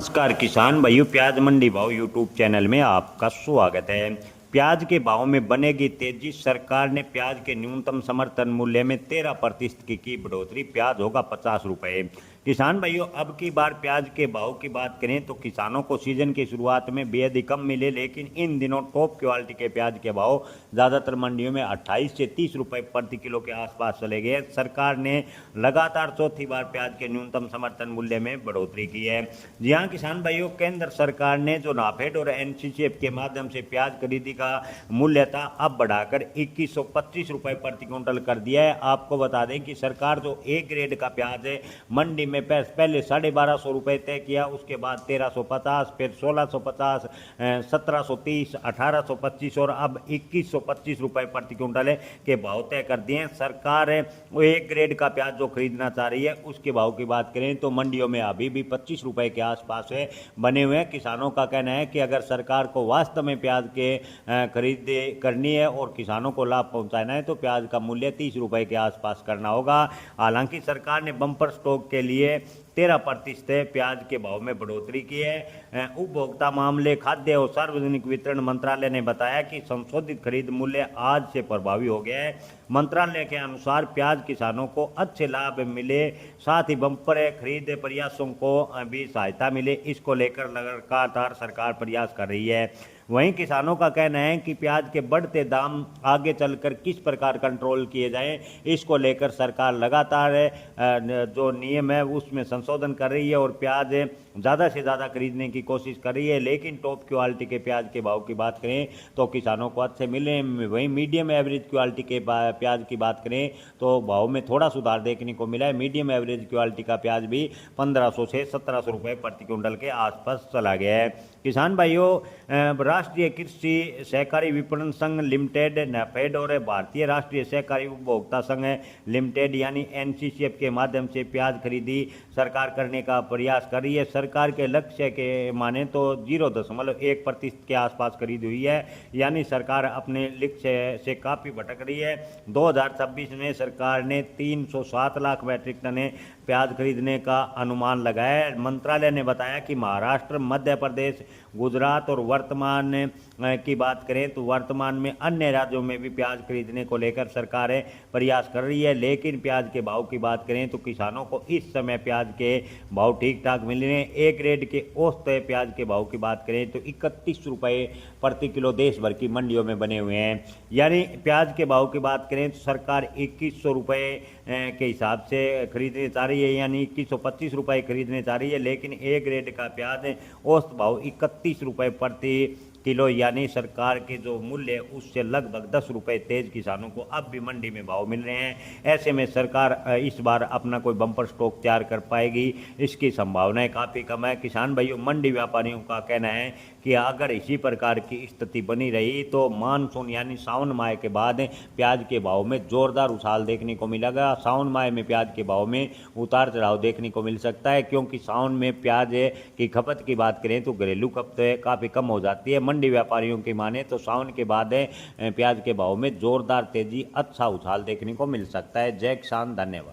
नमस्कार किसान भाइयों, प्याज मंडी भाव यूट्यूब चैनल में आपका स्वागत है। प्याज के भाव में बनेगी तेजी। सरकार ने प्याज के न्यूनतम समर्थन मूल्य में 13% की बढ़ोतरी। प्याज होगा 50 रुपये। किसान भाइयों, अब की बार प्याज के भाव की बात करें तो किसानों को सीजन की शुरुआत में बेहद ही कम मिले, लेकिन इन दिनों टॉप क्वालिटी के प्याज के भाव ज़्यादातर मंडियों में 28 से 30 रुपये प्रति किलो के आसपास चले गए। सरकार ने लगातार चौथी बार प्याज के न्यूनतम समर्थन मूल्य में बढ़ोतरी की है। जी हाँ किसान भाइयों, केंद्र सरकार ने जो नाफेड और एनसीसीएफ के माध्यम से प्याज खरीदी का मूल्य था, अब बढ़ाकर 2125 रुपये प्रति क्विंटल कर दिया है। आपको बता दें कि सरकार जो ए ग्रेड का प्याज है मंडी में पहले 1250 रुपये तय किया, उसके बाद 1350, फिर 1650, 1730, 1825 और अब 2125 रुपये प्रति क्विंटल के भाव तय कर दिए हैं। सरकार एक ग्रेड का प्याज जो खरीदना चाह रही है उसके भाव की बात करें तो मंडियों में अभी भी 25 रुपये के आसपास है बने हुए हैं। किसानों का कहना है कि अगर सरकार को वास्तव में प्याज के खरीद करनी है और किसानों को लाभ पहुंचाना है तो प्याज का मूल्य 30 रुपये के आसपास करना होगा। हालांकि सरकार ने बम्पर स्टॉक के लिए 13% प्याज के भाव में बढ़ोतरी की है। उपभोक्ता मामले, खाद्य और सार्वजनिक वितरण मंत्रालय ने बताया कि संशोधित खरीद मूल्य आज से प्रभावी हो गया है। मंत्रालय के अनुसार प्याज किसानों को अच्छे लाभ मिले, साथ ही बम्पर खरीद प्रयासों को भी सहायता मिले, इसको लेकर लगातार सरकार प्रयास कर रही है। वहीं किसानों का कहना है कि प्याज के बढ़ते दाम आगे चलकर किस प्रकार कंट्रोल किए जाएं, इसको लेकर सरकार लगातार जो नियम है उसमें संशोधन कर रही है और प्याज ज़्यादा से ज़्यादा खरीदने की कोशिश कर रही है। लेकिन टॉप क्वालिटी के प्याज के भाव की बात करें तो किसानों को अच्छे मिले। वहीं मीडियम एवरेज क्वालिटी के प्याज की बात करें तो भाव में थोड़ा सुधार देखने को मिला है। मीडियम एवरेज क्वालिटी का प्याज भी 1500 से 1700 रुपये प्रति क्विंटल के आसपास चला गया है। किसान भाइयों, राष्ट्रीय कृषि सहकारी विपणन संघ लिमिटेड नाफेड और भारतीय राष्ट्रीय सहकारी उपभोक्ता संघ लिमिटेड यानी एनसीसीएफ के माध्यम से प्याज खरीदी सरकार करने का प्रयास कर रही है। सरकार के लक्ष्य के माने तो 0.1% के आसपास खरीद हुई है, यानी सरकार अपने लक्ष्य से काफ़ी भटक रही है। 2026 में सरकार ने 307 लाख मैट्रिक टन प्याज खरीदने का अनुमान लगाया है। मंत्रालय ने बताया कि महाराष्ट्र, मध्य प्रदेश, गुजरात और वर्तमान की बात करें तो वर्तमान में अन्य राज्यों में भी प्याज खरीदने को लेकर सरकारें प्रयास कर रही है। लेकिन प्याज के भाव की बात करें तो किसानों को इस समय प्याज के भाव ठीक ठाक मिल रहे हैं। ए ग्रेड के औसत प्याज के भाव की बात करें तो 31 रुपये प्रति किलो देश भर की मंडियों में बने हुए हैं। यानी प्याज के भाव की बात करें तो सरकार 2100 रुपये के हिसाब से खरीदने चाह रही है, यानी 2125 रुपये खरीदने चाह रही है। लेकिन ए ग्रेड का प्याज औसत भाव 31 रुपये प्रति किलो, यानी सरकार के जो मूल्य है उससे लगभग 10 रुपये तेज किसानों को अब भी मंडी में भाव मिल रहे हैं। ऐसे में सरकार इस बार अपना कोई बम्पर स्टॉक तैयार कर पाएगी, इसकी संभावनाएं काफ़ी कम है। किसान भाइयों, मंडी व्यापारियों का कहना है कि अगर इसी प्रकार की स्थिति बनी रही तो मानसून यानी सावन माह के बाद प्याज के भाव में जोरदार उछाल देखने को मिलेगा। सावन माह में प्याज के भाव में उतार चढ़ाव देखने को मिल सकता है, क्योंकि सावन में प्याज की खपत की बात करें तो घरेलू खपत काफ़ी कम हो जाती है। मंडी व्यापारियों की माने तो सावन के बाद प्याज के भाव में जोरदार तेजी, अच्छा उछाल देखने को मिल सकता है। जय किसान, धन्यवाद।